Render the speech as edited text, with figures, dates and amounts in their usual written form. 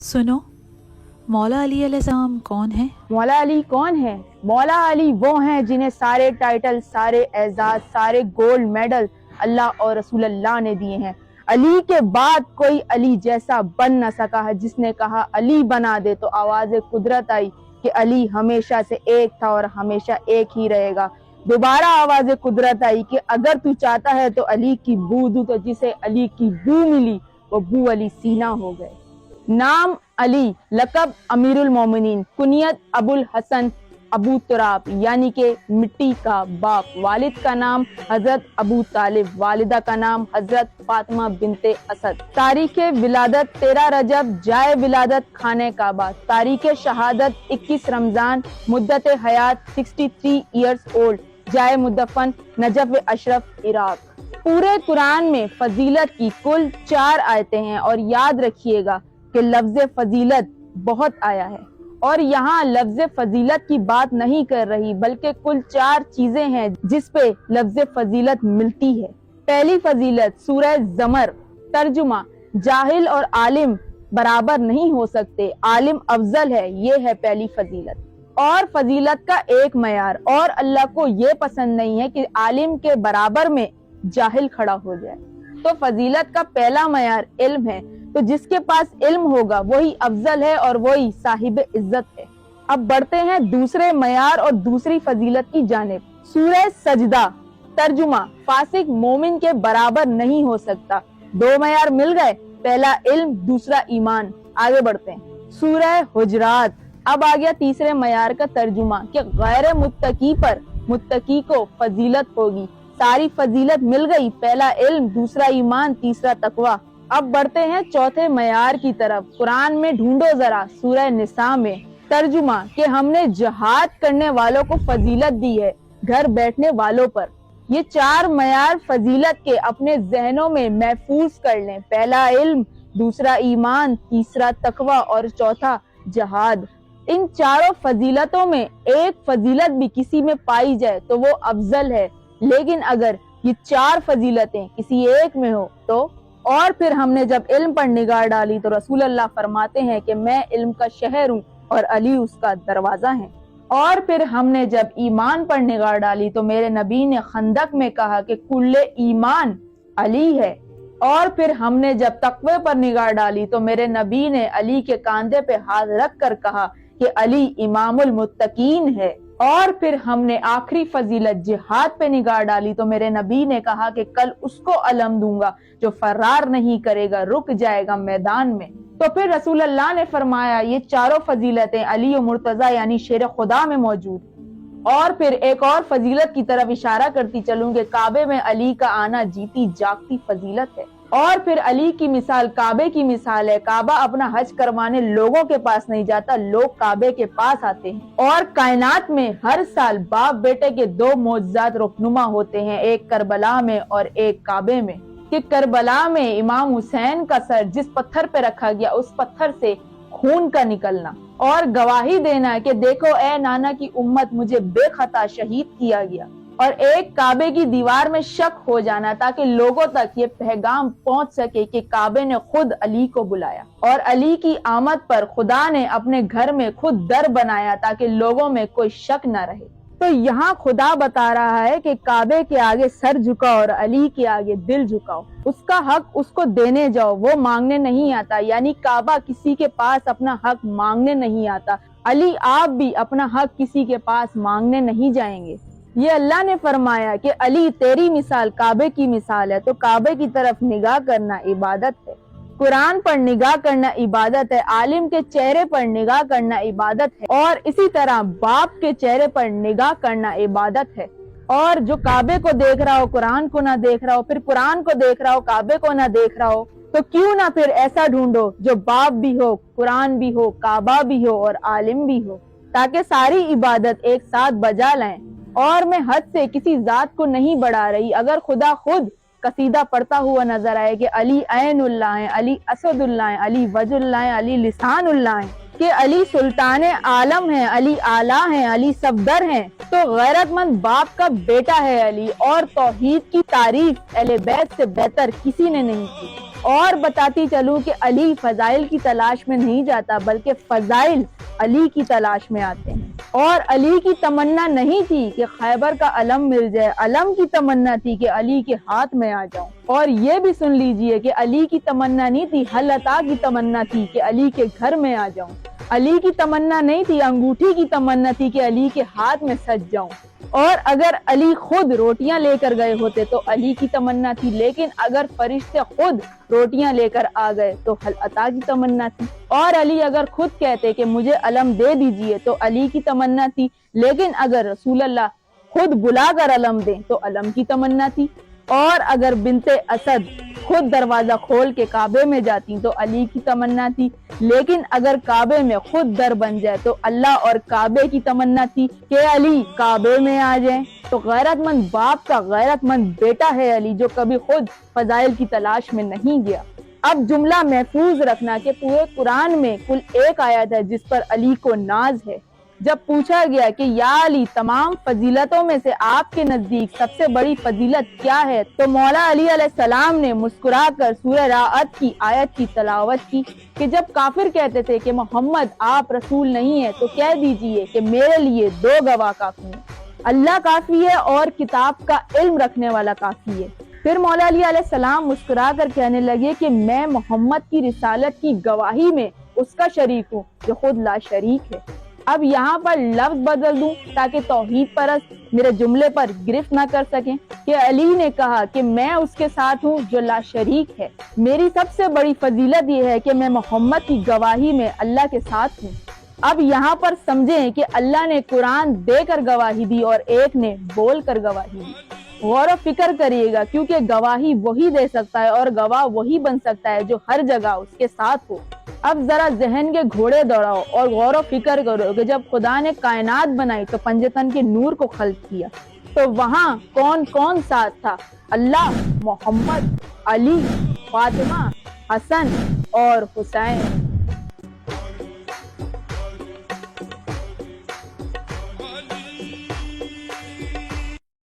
सुनो, मौला अली अलैहिस्सलाम कौन है? मौला अली कौन है? मौला अली वो हैं जिन्हें सारे टाइटल, सारे एजाज, सारे गोल्ड मेडल अल्लाह और रसूल अल्लाह ने दिए हैं। अली के बाद कोई अली जैसा बन न सका है। जिसने कहा अली बना दे तो आवाज़ कुदरत आई कि अली हमेशा से एक था और हमेशा एक ही रहेगा। दोबारा आवाज़ कुदरत आई कि अगर तू चाहता है तो अली की बू दूं, तो जिसे अली की बू मिली वो बू अली सीना हो गए। नाम अली, लक़ब अमीरुल मोमिनीन, कुनियत अबुल हसन अबू तुराब यानी कि मिट्टी का बाप। वालिद का नाम हजरत अबू तालिब, वालिदा का नाम हजरत फातिमा बिनते असद। तारीख विलादत 13 रजब, जाए विलादत खाने काबा। तारीख शहादत 21 रमजान, मुद्दत हयात 63 ईयर्स ओल्ड, जाए मुद्दफन नजफ अशरफ इराक। पूरे कुरान में फजीलत की कुल 4 आयतें हैं और याद रखिएगा कि लफ्ज़ फजीलत बहुत आया है और यहाँ लफ्ज़ फजीलत की बात नहीं कर रही, बल्कि कुल 4 चीजें हैं जिस पे लफ्ज़ फजीलत मिलती है। पहली फजीलत सूरह ज़मर, तर्जुमा, जाहिल और आलिम बराबर नहीं हो सकते, आलिम अफजल है, ये है पहली फजीलत। और फजीलत का एक मयार, और अल्लाह को ये पसंद नहीं है कि आलिम के बराबर में जाहिल खड़ा हो जाए। तो फजीलत का पहला मयार इल्म है, तो जिसके पास इल्म होगा वही अफजल है और वही साहिब इज्जत है। अब बढ़ते हैं दूसरे मयार और दूसरी फजीलत की जानिब। सूरह सजदा, तर्जुमा, फासिक मोमिन के बराबर नहीं हो सकता। 2 मयार मिल गए, पहला इल्म, दूसरा ईमान। आगे बढ़ते हैं। सूरह हुजरात, अब आ गया तीसरे मयार का तर्जुमा कि गैर मुत्तकी पर मुत्तकी को फजीलत होगी। सारी फजीलत मिल गई, पहला इल्म, दूसरा ईमान, तीसरा तकवा। अब बढ़ते हैं चौथे मयार की तरफ। कुरान में ढूंढो जरा, सूरह निसा में, तर्जुमा कि हमने जिहाद करने वालों को फजीलत दी है घर बैठने वालों पर। ये 4 मयार फजीलत के अपने जहनों में महफूज कर लें, पहला इल्म, दूसरा ईमान, तीसरा तकवा और चौथा जिहाद। इन चारों फजीलतों में एक फजीलत भी किसी में पाई जाए तो वो अफजल है, लेकिन अगर ये 4 फजीलतें किसी एक में हो तो। और फिर हमने जब इल्म पर निगाह डाली तो रसूल अल्लाह फरमाते हैं कि मैं इल्म का शहर हूँ और अली उसका दरवाजा है। और फिर हमने जब ईमान पर निगाह डाली तो मेरे नबी ने खंदक में कहा कि कुल्ले ईमान अली है। और फिर हमने जब तकवे पर निगाह डाली तो मेरे नबी ने अली के कांधे पे हाथ रख कर कहा कि अली इमामुल मुत्तकीन है। और फिर हमने आखिरी फजीलत जिहाद पे निगाह डाली तो मेरे नबी ने कहा कि कल उसको अलम दूंगा जो फरार नहीं करेगा, रुक जाएगा मैदान में। तो फिर रसूल अल्लाह ने फरमाया ये चारों फजीलतें अली और मुर्तजा यानी शेर खुदा में मौजूद। और फिर एक और फजीलत की तरफ इशारा करती चलूंगी, काबे में अली का आना जीती जागती फजीलत है। और फिर अली की मिसाल काबे की मिसाल है। काबा अपना हज करवाने लोगों के पास नहीं जाता, लोग काबे के पास आते हैं। और कायनात में हर साल बाप बेटे के 2 मोजज़ात रुखनुमा होते हैं, एक करबला में और एक काबे में। कि करबला में इमाम हुसैन का सर जिस पत्थर पे रखा गया उस पत्थर से खून का निकलना और गवाही देना कि देखो ए नाना की उम्मत, मुझे बेखता शहीद किया गया। और एक काबे की दीवार में शक हो जाना ताकि लोगों तक ये पैगाम पहुंच सके कि काबे ने खुद अली को बुलाया। और अली की आमद पर खुदा ने अपने घर में खुद दर बनाया ताकि लोगों में कोई शक न रहे। तो यहाँ खुदा बता रहा है कि काबे के आगे सर झुकाओ और अली के आगे दिल झुकाओ, उसका हक उसको देने जाओ, वो मांगने नहीं आता। यानी काबा किसी के पास अपना हक मांगने नहीं आता, अली आप भी अपना हक किसी के पास मांगने नहीं जाएंगे। ये अल्लाह ने फरमाया कि अली तेरी मिसाल काबे की मिसाल है। तो काबे की तरफ निगाह करना इबादत है, कुरान पर निगाह करना इबादत है, आलिम के चेहरे पर निगाह करना इबादत है, और इसी तरह बाप के चेहरे पर निगाह करना इबादत है। और जो काबे को देख रहा हो कुरान को ना देख रहा हो, फिर कुरान को देख रहा हो काबे को ना देख रहा हो, तो क्यों ना फिर ऐसा ढूंढो जो बाप भी हो, कुरान भी हो, काबा भी हो और आलिम भी हो, ताकि सारी इबादत एक साथ बजा लाएं। और मैं हद से किसी जात को नहीं बढ़ा रही। अगर खुदा खुद कसीदा पढ़ता हुआ नजर आए कि अली ऐनुल्लाह है, अली असदुल्लाह है, अली वजुल्लाह है, अली लिसानुल्लाह है, कि अली सुल्तान आलम है, अली आला है, अली सफदर है, तो गैरतमंद बाप का बेटा है अली। और तौहीद की तारीफ अहले बैत से बेहतर किसी ने नहीं की। اور بتاتی چلوں کہ علی فضائل کی تلاش میں نہیں جاتا بلکہ فضائل علی کی تلاش میں آتے ہیں۔ اور علی کی تمنا نہیں تھی کہ خیبر کا علم مل جائے، علم کی تمنا تھی کہ علی کے ہاتھ میں آ جاؤں۔ اور یہ بھی سن لیجئے کہ علی کی تمنا نہیں تھی، حل عطا کی تمنا تھی کہ علی کے گھر میں آ جاؤں۔ علی کی تمنا نہیں تھی، انگوٹھی کی تمنا تھی کہ علی کے ہاتھ میں سج جاؤں۔ اور اگر علی خود روٹیاں لے کر گئے ہوتے تو علی کی تمنا تھی، لیکن اگر فرشتے خود روٹیاں لے کر آ گئے تو حل عطا کی تمنا تھی۔ اور علی اگر خود کہتے کہ مجھے علم دے دیجئے تو علی کی تمنا تھی، لیکن اگر رسول اللہ خود بلا کر علم دیں تو علم کی تمنا تھی۔ اور اگر بنت اسد خود دروازہ کھول کے کعبے میں جاتی تو علی کی تمنا تھی، لیکن اگر کعبے میں خود در بن جائے تو اللہ اور کعبے کی تمنا تھی کہ علی کعبے میں آ جائیں۔ تو غیرت مند باپ کا غیرت مند بیٹا ہے علی، جو کبھی خود فضائل کی تلاش میں نہیں گیا۔ اب جملہ محفوظ رکھنا کہ پورے قرآن میں کل ایک آیت ہے جس پر علی کو ناز ہے۔ جب پوچھا گیا کہ یا علی تمام فضیلتوں میں سے آپ کے نزدیک سب سے بڑی فضیلت کیا ہے، تو مولا علی علیہ السلام نے مسکرا کر سورہ راعد کی آیت کی تلاوت کی کہ جب کافر کہتے تھے کہ محمد آپ رسول نہیں ہیں تو کہہ دیجئے کہ میرے لیے 2 گواہ کافی ہیں، اللہ کافی ہے اور کتاب کا علم رکھنے والا کافی ہے۔ پھر مولا علی علیہ السلام مسکرا کر کہنے لگے کہ میں محمد کی رسالت کی گواہی میں اس کا شریک ہوں جو خود لا شریک ہے۔ اب یہاں پر لفظ بدل دوں تاکہ توحید پرست میرے جملے پر گرفت نہ کر سکیں کہ علی نے کہا کہ میں اس کے ساتھ ہوں جو لا شریک ہے۔ میری سب سے بڑی فضیلت یہ ہے کہ میں محمد کی گواہی میں اللہ کے ساتھ ہوں۔ اب یہاں پر سمجھیں کہ اللہ نے قرآن دے کر گواہی دی اور ایک نے بول کر گواہی دی۔ غور و فکر کریے گا کیونکہ گواہی وہی دے سکتا ہے اور گواہ وہی بن سکتا ہے جو ہر جگہ اس کے ساتھ ہو۔ اب ذرا ذہن کے گھوڑے دوڑاؤ اور غور و فکر کرو کہ جب خدا نے کائنات بنائی تو پنجتن کے نور کو خلق کیا تو وہاں کون کون ساتھ تھا؟ اللہ، محمد، علی، فاطمہ، حسن اور حسین۔